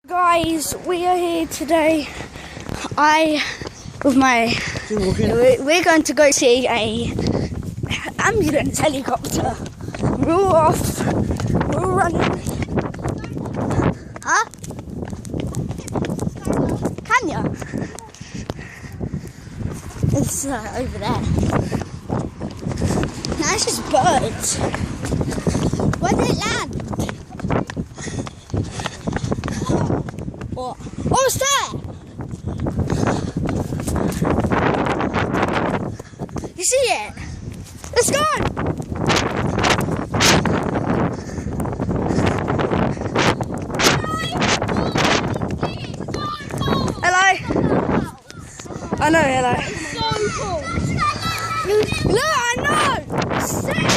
Guys, we are here today. We're going to go see a ambulance helicopter. We're all off. We're all running. Huh? Can ya? It's over there. That's just birds. Where did it land? What? Oh, it's there! You see it? Let's go! Hello? I know, hello. It's so cool. Look, I know! Sick!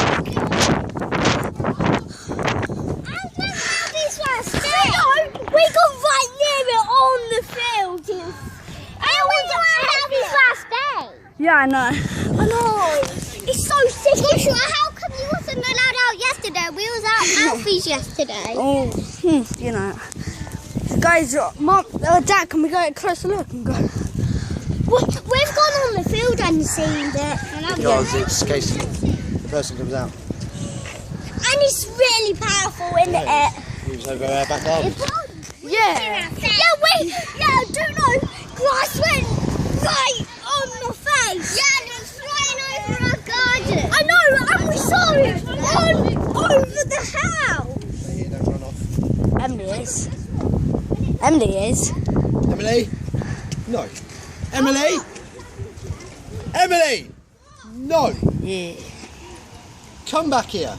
We got right near it on the field. And we got his last day. Yeah, I know. I know. It's so sick. Joshua, how come you wasn't allowed out yesterday? We was out Alfie's yesterday. Oh, you know. Guys, Mom, Dad, can we go a closer look and go? We've gone on the field and seen it. Because it's in case the person comes out. And it's really powerful in the air. Moves over back on. Yeah. Do know. Grass went right on the face. Yeah, and it was flying over our garden. I know, and we saw it over the house. Here, don't run off. Emily is. Emily? No. Emily? Emily! No! Yeah. Come back here.